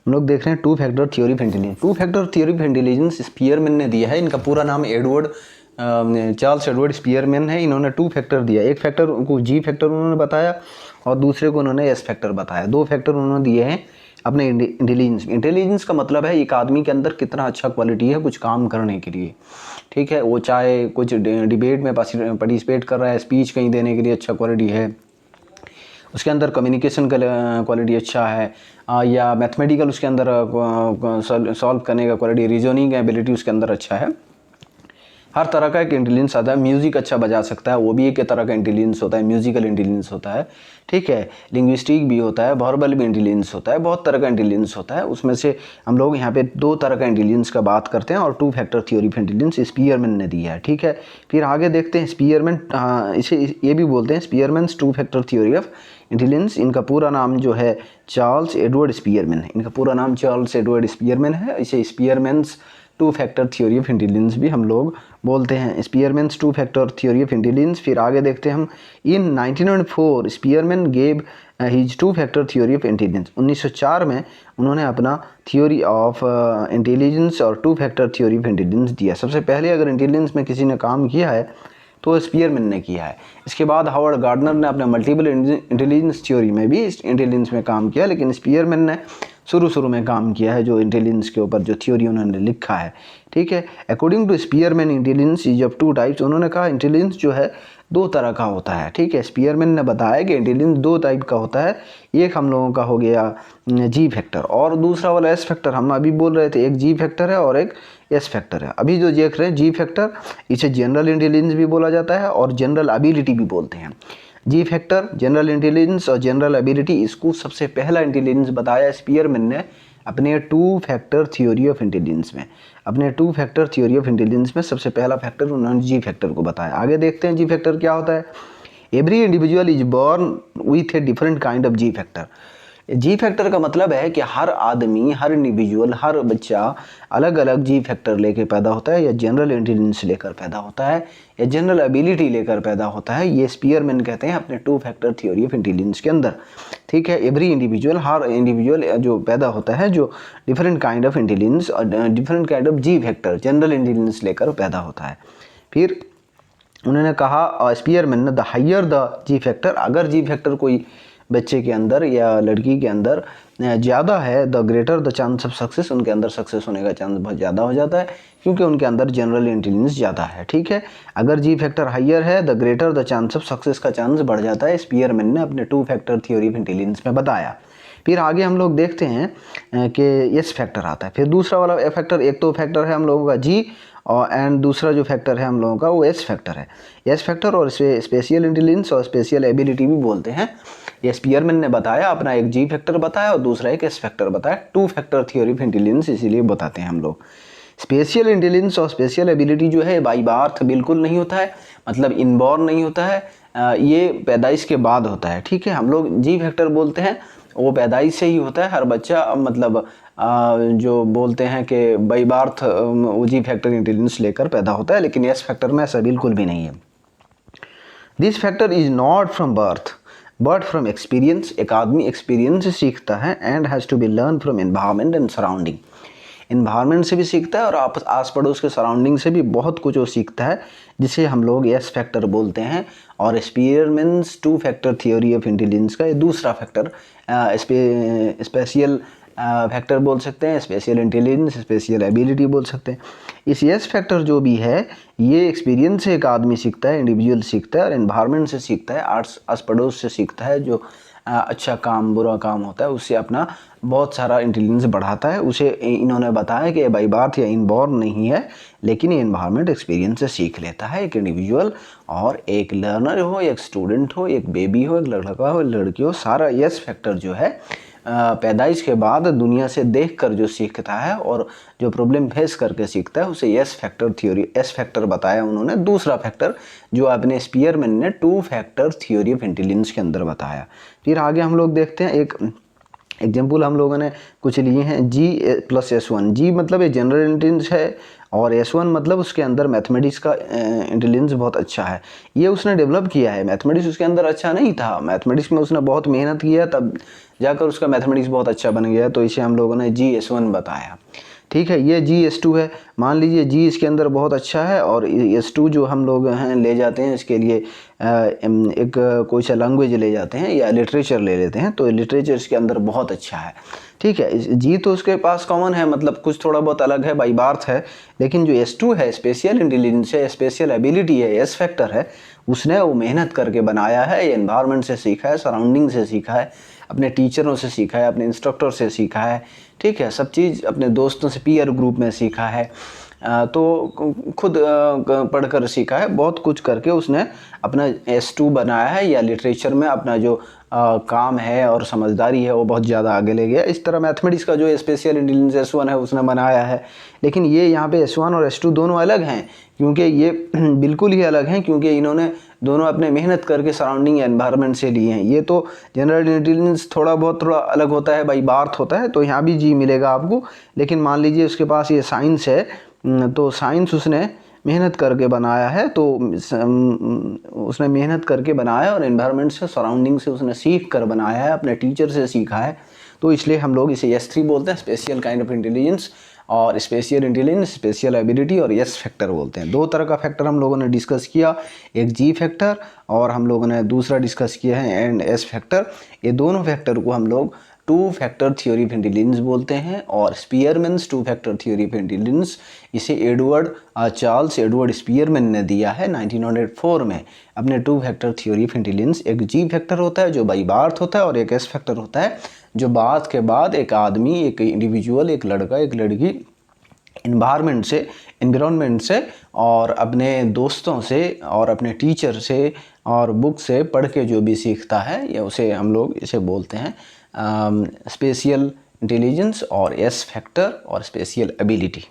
हम लोग देख रहे हैं two factor theory of intelligence. Two factor theory of intelligence Spearman ने दिया है। इनका पूरा नाम चार्ल्स एडवर्ड स्पीयरमैन है। इन्होंने टू फैक्टर दिया, एक फैक्टर को जी फैक्टर उन्होंने बताया और दूसरे को उन्होंने एस फैक्टर बताया। दो फैक्टर उन्होंने दिए हैं अपने इंटेलिजेंस। इंटेलिजेंस का मतलब है एक आदमी के अंदर कितना अच्छा क्वालिटी है कुछ काम करने के लिए, ठीक है। वो चाहे कुछ डिबेट में पार्टिसिपेट कर रहा है, स्पीच कहीं देने के लिए अच्छा क्वालिटी है, उसके अंदर कम्युनिकेशन का क्वालिटी अच्छा है, या मैथमेटिकल उसके अंदर सॉल्व करने का क्वालिटी, रीजनिंग एबिलिटी उसके अंदर अच्छा है। हर तरह का एक इंटेलिजेंस आता है। म्यूज़िक अच्छा बजा सकता है, वो भी एक तरह का इंटेलिजेंस होता है, म्यूजिकल इंटेलिजेंस होता है, ठीक है। लिंग्विस्टिक भी होता है, वर्बल भी इंटेलिजेंस होता है, बहुत तरह का इंटेलिजेंस होता है। उसमें से हम लोग यहाँ पे दो तरह का इंटेलिजेंस का बात करते हैं और two factor theory of intelligence Spearman ने दिया है, ठीक है। फिर आगे देखते हैं स्पीयरमैन, इसे ये भी बोलते हैं स्पीयरमैन्स two factor theory of intelligence. इनका पूरा नाम जो है चार्ल्स एडवर्ड स्पीयरमैन है। इनका पूरा नाम चार्ल्स एडवर्ड स्पीयरमैन है। इसे स्पीयरमैन्स two factor theory of intelligence भी हम लोग बोलते हैं, स्पीयरमैन्स two factor theory of intelligence. फिर आगे देखते हैं हम, इन 1904 Spearman gave his two factor theory of intelligence. 1904 में उन्होंने अपना थ्योरी ऑफ इंटेलिजेंस और two factor theory of intelligence दिया। सबसे पहले अगर इंटेलिजेंस में किसी ने काम किया है तो स्पीयरमैन ने किया है। इसके बाद हावर्ड गार्डनर ने अपने मल्टीपल इंटेलिजेंस थ्योरी में भी इंटेलिजेंस में काम किया, लेकिन स्पीयरमैन ने शुरू में काम किया है जो इंटेलिजेंस के ऊपर जो थ्योरी उन्होंने लिखा है, ठीक है। According to Spearman intelligence is of two types. उन्होंने कहा इंटेलिजेंस जो है दो तरह का होता है, ठीक है। स्पीयरमैन ने बताया कि इंटेलिजेंस दो टाइप का होता है। एक हम लोगों का हो गया जी फैक्टर और दूसरा वाला एस फैक्टर। हम अभी बोल रहे थे एक जी फैक्टर है और एक एस फैक्टर है। अभी जो देख रहे हैं जी फैक्टर, इसे जनरल इंटेलिजेंस भी बोला जाता है और जनरल एबिलिटी भी बोलते हैं। जी फैक्टर, जनरल इंटेलिजेंस और जनरल एबिलिटी, इसको सबसे पहला इंटेलिजेंस बताया स्पीयरमैन ने अपने two factor theory of intelligence में। अपने two factor theory of intelligence में सबसे पहला फैक्टर उन्होंने जी फैक्टर को बताया। आगे देखते हैं जी फैक्टर क्या होता है। Every individual is born with a different kind of G factor. Ji factor का मतलब है कि हर आदमी, हर इंडिविजुअल, हर बच्चा अलग अलग जी फैक्टर लेके पैदा होता है, या जनरल इंटेलिजेंस लेकर पैदा होता है, या जनरल एबिलिटी लेकर पैदा होता है। ये स्पीयरमैन कहते हैं अपने two factor theory of intelligence के अंदर, ठीक है। एवरी इंडिविजुअल, हर इंडिविजुअल जो पैदा होता है जो डिफरेंट काइंड ऑफ इंटेलिजेंस और different kind of G factor, general intelligence लेकर पैदा होता है। फिर उन्होंने कहा स्पीयरमैन ने, the higher the G factor, अगर जी फैक्टर कोई बच्चे के अंदर या लड़की के अंदर ज़्यादा है, the greater the chance of success, उनके अंदर सक्सेस होने का चांस बहुत ज़्यादा हो जाता है क्योंकि उनके अंदर जनरल इंटेलिजेंस ज़्यादा है, ठीक है। अगर जी फैक्टर हायर है, the greater the chance of success का चांस बढ़ जाता है। स्पीयरमैन ने अपने two factor theory of intelligence में बताया। फिर आगे हम लोग देखते हैं कि एस फैक्टर आता है। फिर दूसरा वाला फैक्टर, एक तो फैक्टर है हम लोगों का जी और एंड दूसरा जो फैक्टर है हम लोगों का वो एस फैक्टर है। एस फैक्टर और इसे स्पेशियल इंटेलिजेंस और स्पेशियल एबिलिटी भी बोलते हैं। ये स्पीयरमैन ने बताया, अपना एक जी फैक्टर बताया और दूसरा एक एस फैक्टर बताया। Two factor theory of intelligence इसीलिए बताते हैं हम लोग। स्पेशियल इंटेलिजेंस और स्पेशियल एबिलिटी जो है बाई बर्थ बिल्कुल नहीं होता है, मतलब इनबॉर्न नहीं होता है, ये पैदाइश के बाद होता है, ठीक है। हम लोग जी फैक्टर बोलते हैं वो पैदाइश से ही होता है। हर बच्चा मतलब जो बोलते हैं कि बाई बर्थ वो जी फैक्टर इंटेलिजेंस लेकर पैदा होता है, लेकिन एस फैक्टर में ऐसा बिल्कुल भी नहीं है। This factor is not from birth but from experience. एक आदमी एक्सपीरियंस से सीखता है and has to be learn from environment and surrounding. Environment से भी सीखता है और आस पड़ोस के सराउंडिंग से भी बहुत कुछ वो सीखता है, जिसे हम लोग एस फैक्टर बोलते हैं। और स्पीयरमैन्स two factor theory of intelligence का ये दूसरा फैक्टर स्पेशियल फैक्टर बोल सकते हैं, स्पेशियल इंटेलिजेंस, स्पेशियल एबिलिटी बोल सकते हैं। इस एस फैक्टर जो भी है ये एक्सपीरियंस से एक आदमी सीखता है, इंडिविजुअल सीखता है, और एनवायरनमेंट से सीखता है, आस पड़ोस से सीखता है। जो अच्छा काम बुरा काम होता है उससे अपना बहुत सारा इंटेलिजेंस बढ़ाता है। उसे इन्होंने बताया कि बाई बर्थ या इनबॉर्न नहीं है, लेकिन ये इन्वायरमेंट एक्सपीरियंस से सीख लेता है एक इंडिविजुअल। और एक लर्नर हो, एक स्टूडेंट हो, एक बेबी हो, एक लड़का हो, लड़की हो, सारा यस फैक्टर जो है पैदाइश के बाद दुनिया से देखकर जो सीखता है और जो प्रॉब्लम फेस करके सीखता है उसे S factor theory, S factor बताया उन्होंने। दूसरा फैक्टर जो अपने स्पीयरमैन ने two factor theory of intelligence के अंदर बताया। फिर आगे हम लोग देखते हैं एक एग्जाम्पल हम लोगों ने कुछ लिए हैं, जी प्लस S1। जी मतलब ये जनरल इंटेलिजेंस है और S1 मतलब उसके अंदर मैथमेटिक्स का इंटेलिजेंस बहुत अच्छा है। ये उसने डेवलप किया है। मैथमेटिक्स उसके अंदर अच्छा नहीं था, मैथमेटिक्स में उसने बहुत मेहनत किया, तब जाकर उसका मैथमेटिक्स बहुत अच्छा बन गया, तो इसे हम लोगों ने GS1 बताया। ठीक है, ये GS2 है। मान लीजिए G इसके अंदर बहुत अच्छा है और S2 जो हम लोग हैं ले जाते हैं इसके लिए एक कोई सा लैंग्वेज ले जाते हैं या लिटरेचर ले लेते हैं, तो लिटरेचर इसके अंदर बहुत अच्छा है। ठीक है, G तो उसके पास कॉमन है, मतलब कुछ थोड़ा बहुत अलग है, बाई बार्थ है, लेकिन जो S2 है, स्पेशल इंटेलिजेंस है, स्पेशल एबिलिटी है, एस फैक्टर है, उसने वो मेहनत करके बनाया है, ये एनवायरनमेंट से सीखा है, सराउंडिंग से सीखा है, अपने टीचरों से सीखा है, अपने इंस्ट्रक्टर से सीखा है। ठीक है, सब चीज़ अपने दोस्तों से पीयर ग्रुप में सीखा है, तो खुद पढ़कर सीखा है, बहुत कुछ करके उसने अपना S2 बनाया है, या लिटरेचर में अपना जो काम है और समझदारी है वो बहुत ज़्यादा आगे ले गया। इस तरह मैथमेटिक्स का जो स्पेशल इंटेलिजेंस S1 है उसने बनाया है, लेकिन ये यहाँ पे S1 और S2 दोनों अलग हैं, क्योंकि ये बिल्कुल ही अलग हैं, क्योंकि इन्होंने दोनों अपने मेहनत करके सराउंडिंग एनवायरनमेंट से लिए हैं। ये तो जनरल इंटेलिजेंस थोड़ा अलग होता है, बाई बार्थ होता है, तो यहाँ भी G मिलेगा आपको। लेकिन मान लीजिए उसके पास ये साइंस है, तो साइंस उसने मेहनत करके बनाया है, तो उसने मेहनत करके बनाया और एनवायरनमेंट से, सराउंडिंग से उसने सीख कर बनाया है, अपने टीचर से सीखा है, तो इसलिए हम लोग इसे S3 बोलते हैं, स्पेशल काइंड ऑफ इंटेलिजेंस। और स्पेशल इंटेलिजेंस, स्पेशल एबिलिटी और S फैक्टर बोलते हैं। दो तरह का फैक्टर हम लोगों ने डिस्कस किया, एक G फैक्टर और हम लोगों ने दूसरा डिस्कस किया है एंड S फैक्टर। ये दोनों फैक्टर को हम लोग two factor theory of intelligence बोलते हैं, और स्पीयरमैन्स two factor theory of intelligence, इसे चार्ल्स एडवर्ड स्पीयरमैन ने दिया है 1904 में अपने two factor theory of intelligence. एक G फैक्टर होता है जो बाई बार्थ होता है, और एक S फैक्टर होता है जो बार्थ के बाद एक आदमी, एक इंडिविजुअल, एक लड़का, एक लड़की एनवायरनमेंट से और अपने दोस्तों से और अपने टीचर से और बुक से पढ़ के जो भी सीखता है, या उसे हम लोग इसे बोलते हैं स्पेशल इंटेलिजेंस और S फैक्टर और स्पेशल एबिलिटी।